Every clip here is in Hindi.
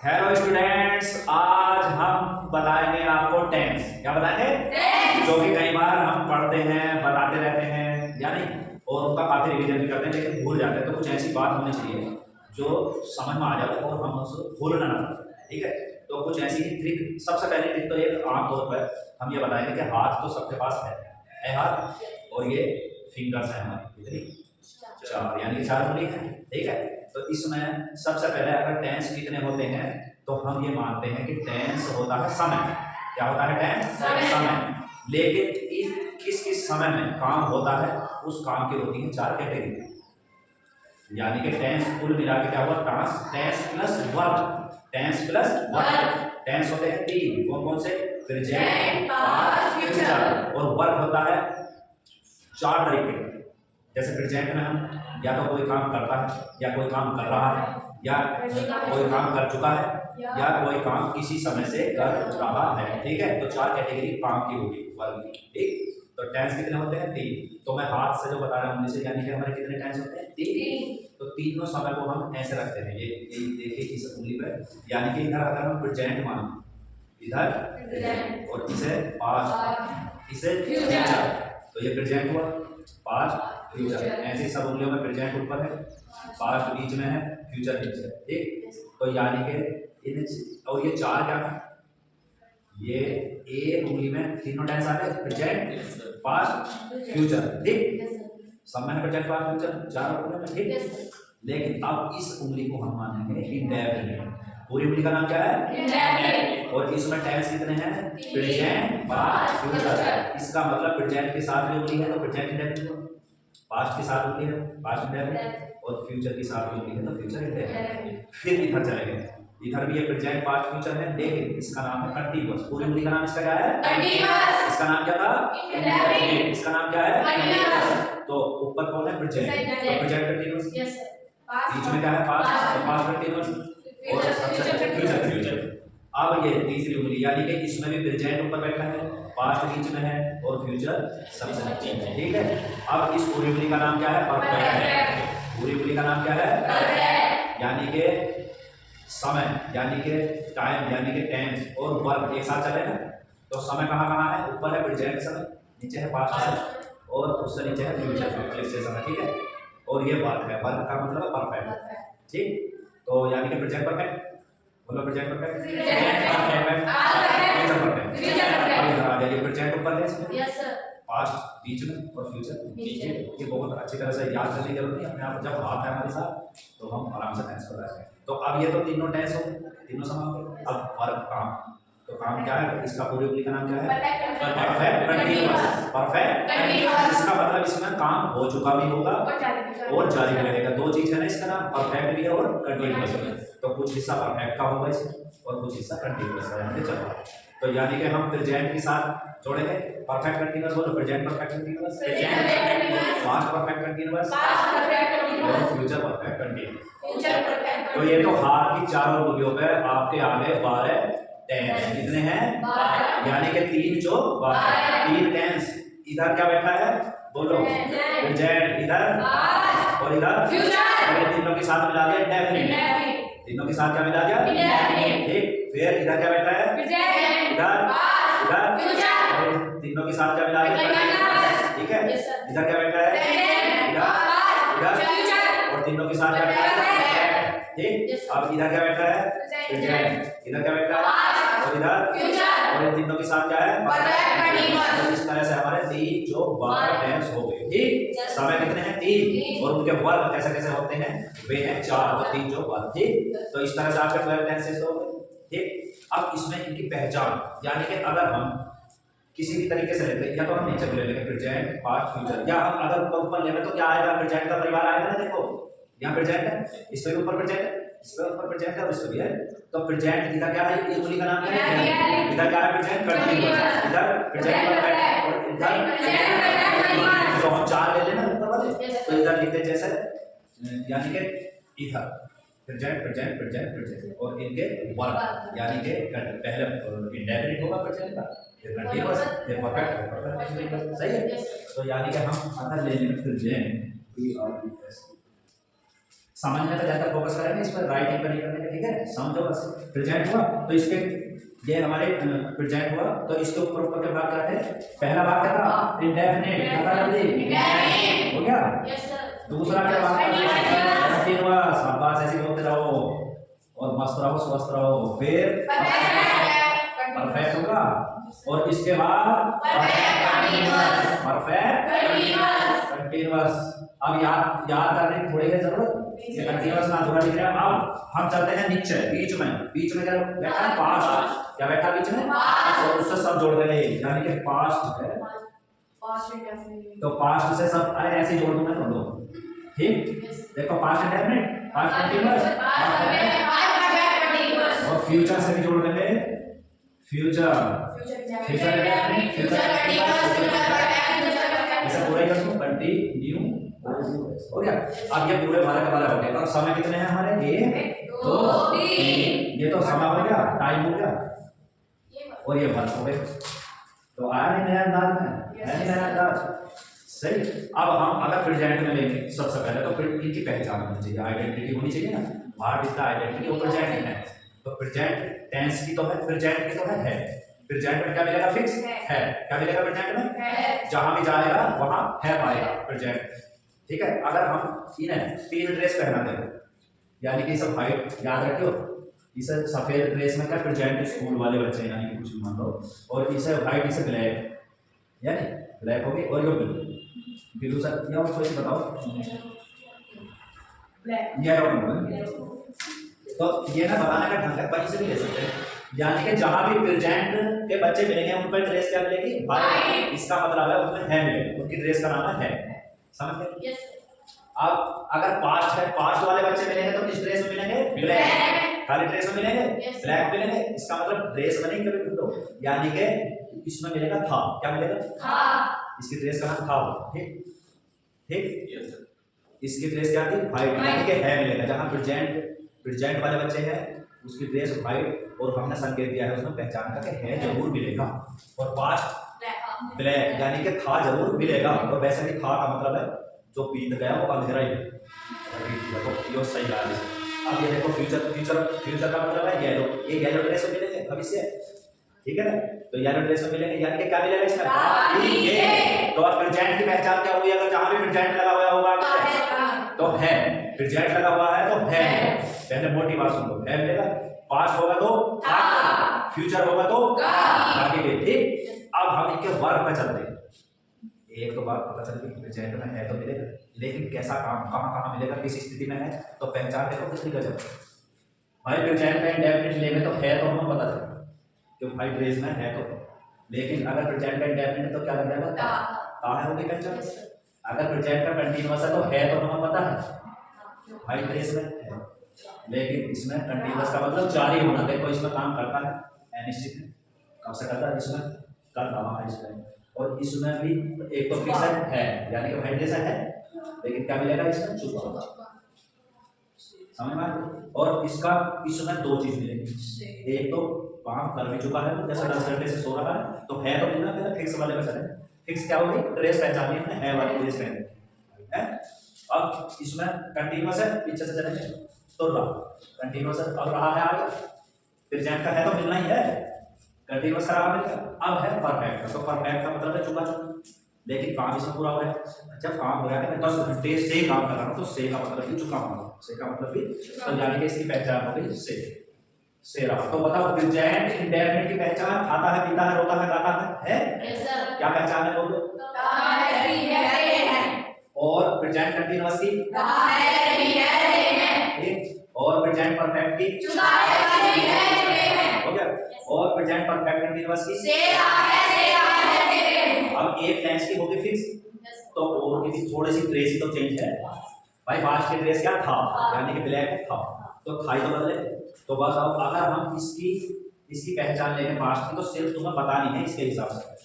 हेलो स्टूडेंट्स, आज हम बताएंगे आपको टेंस। क्या बताएंगे? जो कि कई बार हम पढ़ते हैं, बताते रहते हैं या नहीं, और उनका काफी रिवीजन भी करते हैं, लेकिन भूल जाते हैं। तो कुछ ऐसी बात होनी चाहिए जो समझ में आ जाए और हम उसको भूलना ना पड़े। ठीक है, तो कुछ ऐसी ही ट्रिक। सबसे पहली ट्रिक तो एक आमतौर पर हम ये बताएंगे कि हाथ तो सबके पास है हाथ, और ये फिंगर्स है हमारी कितनी, चार, यानी चार उंगली है। ठीक है, तो इसमें सबसे पहले अगर टेंस कितने होते हैं तो हम ये मानते हैं कि टेंस होता है समय। क्या होता है? टेंस समय। लेकिन किस किस समय में काम होता है, उस काम की होती है चार कैटेगरी। यानी कि टेंस कुल मिला के क्या हुआ? Tense plus verb. Tense plus verb. Tense होते हैं तीन। कौन कौन से? Present, past, future. और वर्ब होता है चार तरीके का। जैसे प्रेजेंट में हम या तो कोई काम करता है, या कोई काम कर रहा है, या कोई काम कर चुका है, या कोई काम किसी समय से कर रहा है। ठीक है, तो चार कैटेगरी काम की होगी वर्ब की। ठीक, तो टेंस कितने होते हैं? तीन। तो मैं हाथ से जो बता रहा हूँ उनसे, यानी कि हमारे कितने टेंस होते हैं? तीन। तो तीनों समय को हम ऐसे रखते हैं। ये देखिए इस उंगली पर, यानी कि इधर अगर हम प्रेजेंट माने, इधर, और इसे पास्ट, इसे फ्यूचर, तो ये प्रेजेंट हुआ, पास्ट, फ्यूचर। ऐसे सब उंगलियों में प्रेजेंट ऊपर है, पास्ट बीच में है, फ्यूचर नीचे है। ठीक, तो यानी कि और ये चार क्या है? ये एक उंगली में तीनों टेंस आ गए, प्रेजेंट, पास्ट, फ्यूचर। ठीक, सब में प्रेजेंट, पास्ट, फ्यूचर, चार उंगलियों में। ठीक, लेकिन अब इस उंगली को हम मानेंगे इंडेफिनिट। पूरी उंगली का नाम क्या है? इंडेफिनिट। और इसमें टेंस कितने हैं? Present, past, future. इसका मतलब प्रेजेंट के साथ में उंगली है तो प्रेजेंट इंडेफिनिट, पास्ट के साथ उंगली है पास्ट इंडेफिनिट, और फ्यूचर के साथ उंगली है तो फ्यूचर इंडेफिनिट। फिर इधर चलेंगे, इधर भी ये प्रेजेंट, पास्ट, फ्यूचर है, लेकिन इसका नाम है कंटीन्यूअस। पूरी उंगली का नाम इसका क्या है? कंटीन्यूअस। इसका नाम क्या था? इंडेफिनिट। इसका नाम क्या है? कंटीन्यूअस। तो ऊपर कौन है? प्रेजेंट, तो प्रेजेंट कंटीन्यूअस। Yes sir. बीच में क्या है? पास्ट, तो पास्ट कंटीन्यूअस, और फ्यूचर। अब ये तीसरी उंगली, यानी कि इसमें भी प्रेजेंट ऊपर बैठा है, पास्ट बीच में है, और फ्यूचर सबसे नीचे है। ठीक है, अब इस पूरी उंगली का नाम क्या है? परफेक्ट। पूरी उंगली का नाम क्या है? परफेक्ट। यानी कि समय, यानी कि टाइम, यानी कि टेंस और वर्ब एक साथ चलेगा। तो समय कहाँ कहाँ है? ऊपर है प्रेजेंट समय, नीचे है पास्ट समय, और उससे नीचे है फ्यूचर से समय। ठीक है, और ये वर्ब है, वर्ब का मतलब है परफेक्ट। ठीक, तो यानी कि प्रेजेंट परफेक्ट, बोलो प्रेजेंट परफेक्ट, फ्यूचर परफेक्ट। अब इधर आ जाइए, प्रेजेंट ऊपर है इसमें, यस सर, पास्ट बीच में, और फ्यूचर नीचे। ये बहुत अच्छी तरह से याद करने की जरूरत नहीं, अपने आप जब हाथ है हमारे साथ तो हम आराम से टेंस कर रहे हैं। तो अब ये तो तीनों टेंस हो, तीनों समाप्त। अब वर्ब काम, तो काम क्या है? इसका पूरी उंगली का नाम क्या है? Perfect continuous. परफेक्ट कंटीन्यूअस, इसका मतलब इसमें काम हो चुका भी होगा और जारी भी रहेगा। दो चीज है ना, इसका नाम परफेक्ट भी है और कंटीन्यूअस भी है। तो कुछ हिस्सा परफेक्ट का होगा इसमें, और कुछ हिस्सा कंटीन्यूअस का, यानी चल रहा है। तो यानी कि हम प्रेजेंट के साथ जोड़ेंगे परफेक्ट कंटीन्यूअस, बोलो present perfect continuous, past perfect continuous, और फ्यूचर परफेक्ट कंटीन्यूअस। तो ये तो हाथ की चारों उंगलियों पे आपके आगे 12 टेंस कितने हैं? 12। यानी कि तीन जो 12, तीन टेंस। इधर क्या बैठा है? बोलो प्रेजेंट, इधर और इधर फ्यूचर, और इन तीनों के साथ मिला दिया इंडेफिनिट। तीनों के साथ क्या मिला दिया? इंडेफिनिट। ठीक, फिर इधर क्या बैठा है? प्रेजेंट, इधर फ्यूचर, और इन तीनों के साथ क्या मिला दिया? कंटीन्यूअस। ठीक है, इधर क्या बैठा है? इधर फ्यूचर, और तीनों के साथ क्या मिला दिया? ठीक, अब इधर क्या बैठा है? प्रेजेंट, इधर क्या बैठा है? और इधर फ्यूचर, और इन तीनों के साथ क्या है? तो इस तरह से हमारे तीन जो 12 टेंस हो गए। ठीक, समय कितने हैं? तीन, और उनके वर्ब कैसे कैसे होते हैं? वे हैं चार, और तीन जो वर्ब। ठीक, तो इस तरह से आपके 12 टेंसेस हो गए। ठीक, अब इसमें इनकी पहचान, यानी कि अगर हम किसी भी तरीके से लेते हैं, या तो हम नीचे ले लेंगे प्रेजेंट, पास्ट, फ्यूचर, या हम अगर ऊपर लेंगे तो क्या आएगा? प्रेजेंट का परिवार आएगा ना। देखो यहाँ प्रेजेंट है, इस पे ऊपर प्रेजेंट है, इस पे ऊपर प्रेजेंट है, और इस पे भी है। तो प्रेजेंट इधर क्या है? ये उंगली का नाम क्या है? इधर क्या है? प्रेजेंट कंटीन्यूअस, इधर प्रेजेंट परफेक्ट, और इधर प्रेजेंट परफेक्ट। तो हम चार ले लेना ऊपर वाले, तो इधर लिखते जैसे, यानी कि इधर प्रेजेंट प्रेजेंट प्रेजेंट प्रेजेंट, और इनके वर्ब, यानी कि पहले इंडेफिनिट होगा प्रेजेंट का, फिर कंटीन्यूअस, फिर परफेक्ट, परफेक्ट। सही है, तो यानी कि हम अगर ले लेंगे प्रेजेंट, सामान्य में तो ज्यादा फोकस करेंगे इस पर, राइटिंग पर नहीं करने, ठीक है, समझो बस। प्रेजेंट हुआ तो इसके, ये हमारे प्रेजेंट हुआ तो इसके ऊपर ऊपर के भाग क्या थे? पहला भाग क्या था? इंडेफिनिट, क्या था जल्दी? हो गया? दूसरा क्या भाग था? कंटीन्यूअस। शाबाश, ऐसे बोलते रहो और मस्त रहो, स्वस्थ रहो। फिर परफेक्ट होगा और इसके बाद परफेक्ट कंटीन्यूअस। अब याद करने की थोड़ी है जरूरत, ये कंटीन्यूअस ना थोड़ा दिख रहा है। अब हम चलते हैं नीचे, बीच में क्या बैठा है? पास्ट। क्या बैठा बीच में? और उससे सब जोड़ देंगे, यानी कि पास्ट है तो पास्ट से सब, अरे ऐसे जोड़ दूंगा तुम लोग, ठीक? देखो पास्ट इंडेफिनिट, पास्ट कंटीन्यूअस और फ्यूचर से भी जोड़ देंगे, फ्यूचर इंडेफिनिट, फ्यूचर ऐसा पूरा ही कर दूं, कंटिन्यू हो गया। अब ये पूरे वाले का वाला हो गया। और समय कितने हैं हमारे? 1 2 3। ये तो समय हो गया, टाइम हो गया और ये वर्क हो गए। तो आया नहीं नया अंदाज में? है नहीं नया अंदाज? सही। अब हम अगर प्रेजेंट में लेंगे सबसे पहले तो फिर इनकी पहचान होनी चाहिए, आइडेंटिटी होनी चाहिए ना। What is the identity of present है? तो प्रेजेंट टेंस की तो है, प्रेजेंट की तो है। प्रेजेंट में क्या मिलेगा? फिक्स है। क्या मिलेगा प्रेजेंट में? जहां भी जाएगा वहां है पाएगा प्रेजेंट, ठीक है। अगर हम इन्हें 3 ड्रेस पहना दें, यानी कि सब वाइट, याद रखियो, इसे सफेद ड्रेस में क्या प्रेजेंट स्कूल वाले बच्चे, यानी कि कुछ मान लो, और इसे वाइट, इसे ब्लैक, यानी ब्लैक होगी, और ये ब्लू सर या और कोई बताओ, येलो। तो ये ना बताने का ढंग है, कहीं से भी ले सकते हैं, यानी कि जहां भी प्रेजेंट के बच्चे मिलेंगे उन पर ड्रेस क्या मिलेगी? वाइट। इसका मतलब है उसमें है मिलेगी, उनकी ड्रेस का नाम है। समझ गए? अब अगर पास्ट है, पास्ट वाले बच्चे मिलेंगे तो किस ड्रेस में मिलेंगे? ब्लैक। खाली ड्रेस में मिलेंगे? ब्लैक मिलेंगे। इसका मतलब ड्रेस में नहीं कभी ढूंढो, यानी कि इसमें मिलेगा था। क्या मिलेगा? था। इसकी ड्रेस का नाम था, ठीक ठीक। इसकी ड्रेस क्या थी? वाइट, यानी कि है मिलेगा। जहां प्रेजेंट वाले बच्चे हैं उसकी ड्रेस वाइट, और हमने संकेत दिया है उसमें पहचान का कि है जरूर मिलेगा। और पास्ट ब्लैक, यानी कि था जरूर मिलेगा। और वैसे भी था का मतलब है जो बीत गया वो अंधेरा ही है, तो ये सही बात है। अब ये देखो फ्यूचर का मतलब है येलो, ये येलो ड्रेस में मिलेंगे भविष्य, ठीक है ना। तो येलो ड्रेस में मिलेंगे, यानी कि क्या मिलेगा इसमें? ये। तो अब प्रेजेंट की पहचान क्या हुई? अगर जहां भी प्रेजेंट लगा हुआ होगा तो है, प्रेजेंट लगा हुआ है तो है। पहले मोटी बात सुन लो, है मिलेगा। पास्ट होगा तो था, फ्यूचर होगा तो आगे भी, ठीक। अब हम इनके वर्क पे चलते हैं। एक तो बात पता चल गई, प्रेजेंट में है तो मिलेगा, लेकिन कैसा काम, कहाँ मिलेगा, किस स्थिति में है, तो पहचान देखो कितनी गजब। भाई प्रेजेंट में इंडेफिनिट लेंगे तो है तो हमें पता चलेगा कि भाई ड्रेस में है तो, लेकिन अगर प्रेजेंट का इंडेफिनिट है तो क्या लग जाएगा? ता है, होगी पहचान। अगर प्रेजेंट का कंटीन्यूअस है तो है तो हमें पता है भाई ड्रेस में है, लेकिन इसमें कंटीन्यूअस का मतलब जारी होना। देखो इसमें काम करता है, अनिश्चित है, कब से करता है? इसमें कर रहा है इसमें। और इसमें भी एक तो फिक्स है, यानी कि भाई ड्रेस है, लेकिन क्या मिलेगा इसमें? चुका। समझ में? और इसका इसमें 2 चीज मिलेगी, एक तो काम कर भी चुका है, जैसे 10 घंटे से सो रहा है, तो है तो मिलना, फिर फिक्स वाले में चले। फिक्स क्या होगी? ड्रेस पहचानी है वाली ड्रेस पहने है। अब इसमें कंटीन्यूअस है, पीछे से चलेंगे तो रहा कंटीन्यूअस है, अब रहा है आगे, प्रेजेंट का है तो मिलना ही है, कंटीन्यूअस का रहा मिलेगा। अब है परफेक्ट का, तो परफेक्ट का मतलब है चुका, लेकिन काम इसमें पूरा हो रहा है। जब काम हो रहा है, मैं 10 घंटे से काम कर रहा हूँ, तो से का मतलब भी चुका हूँ, से का मतलब भी, तो यानी कि इसकी पहचान हो गई से रहा। तो बताओ प्रेजेंट इंडेफिनिट की पहचान खाता है, पीता है, रोता है, गाता है? क्या पहचान है बोलो? और प्रेजेंट कंटीन्यूअस की, और प्रेजेंट परफेक्ट की, हो गया। और प्रेजेंट परफेक्ट कंटीन्यूअस की, अब एक टेंस की होगी फिक्स, तो और की भी थोड़ी सी ड्रेस ही तो चेंज है। भाई पास्ट की ड्रेस क्या था? यानी कि ब्लैक था, तो थाई तो बदले। तो बस अब अगर हम इसकी पहचान लेंगे पास्ट की, तो सिर्फ तुम्हें बतानी है इसके हिसाब से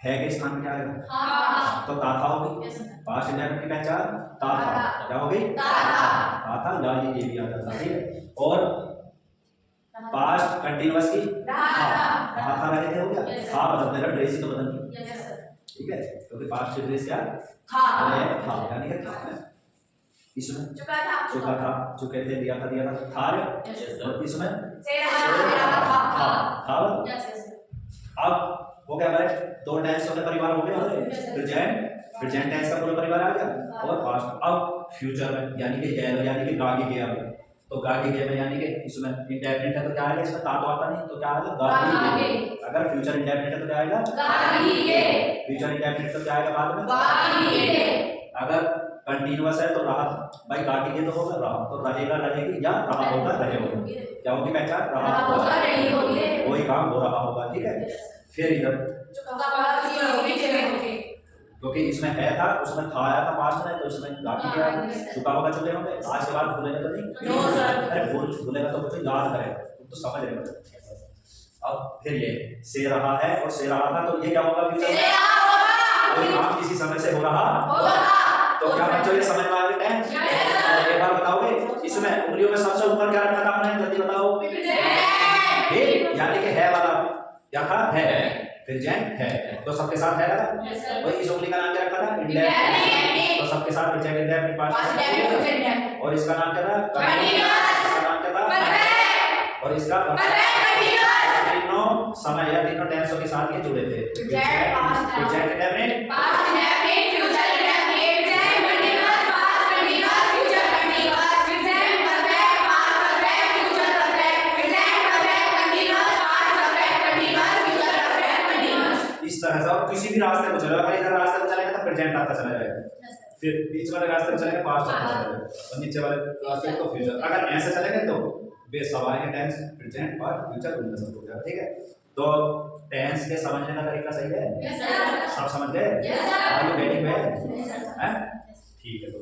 है के स्थान क्या है, तो ता था होगी। पास्ट इंडेफिनिट की पहचान ता था, क्या हो गई? ता था, ये भी आ जाता है। और पास्ट कंटीन्यूअस की था रहे थे, हो गया। था बदल देगा, ड्रेस ही तो बदलनी, ठीक है, क्योंकि पास्ट की ड्रेस क्या था, यानी कि था है। इसमें चुका था, चुके थे, दिया था थार, और इसमें से रहा था। अब हो गया भाई, दो टेंस के परिवार हो गए हमारे, प्रेजेंट टेंस का पूरा परिवार आ गया और पास्ट। अब फ्यूचर में यानी कि यानी कि गागे गया, तो गागे गया में यानी कि इसमें इंडेफिनिट है तो क्या आएगा, इसमें ता तो आता नहीं तो क्या आएगा गागे। अगर फ्यूचर इंडेफिनिट है तो क्या आएगा गागे। फ्यूचर इंडेफिनिट तो क्या आएगा बाद में गागे। अगर कंटीन्यूअस है तो रहा भाई, गागे तो होगा रहा, तो रहेगा रहेगी या रहा होगा रहे होगा, क्या होगी पहचान, रहा होगा रही होगी, वही काम हो रहा होगा। ठीक है, फिर इधर क्योंकि इसमें है था उसमें था आया था पास्ट में, तो इसमें गागे गया चुका होगा चुके होंगे। आज के बाद भूलेगा तो नहीं, अरे भूलेगा तो कुछ याद करेगा, तुम तो समझ रहे हो। अब फिर ये से रहा है और से रहा था, तो ये क्या होगा फ्यूचर में, कोई काम किसी समय से हो रहा होगा। तो क्या बच्चों ये समझ में आ गया है? एक बार बताओगे इसमें उंगलियों में सबसे ऊपर क्या रखा था आपने, जल्दी बताओ। यानी कि है वाला क्या था, है, प्रेजेंट है, तो सबके साथ है लगा। वही इस उंगली का नाम क्या रखा था, इंडेफिनिट, तो सबके साथ प्रेजेंट इंडेफिनिट पास्ट, और इसका नाम क्या था कंटीन्यूअस, इसका नाम क्या था और इसका तीनों समय या तीनों टेंसों के साथ ये जुड़े थे, present indefinite, past indefinite, future indefinite, present continuous, past continuous, future continuous, present perfect, past perfect, future perfect, present perfect, continuous, past perfect, continuous, future perfect, continuous. इस तरह से और किसी भी रास्ते को चलेगा, अगर इधर रास्ते को चलेगा तो प्रेजेंट आता चला जाएगा, फिर बीच वाले रास्ते पे चलेंगे पास्ट आता चला जाएगा, और नीचे वाले रास्ते को फ्यूचर। अगर ऐसे चलेंगे तो बेस सब आएंगे टेंस, प्रेजेंट और फ्यूचर उनमें सब हो जाएगा। ठीक है, तो टेंस के समझने का तरीका सही है, सब समझ गए, आर यू गेटिंग इट? ठीक है, तो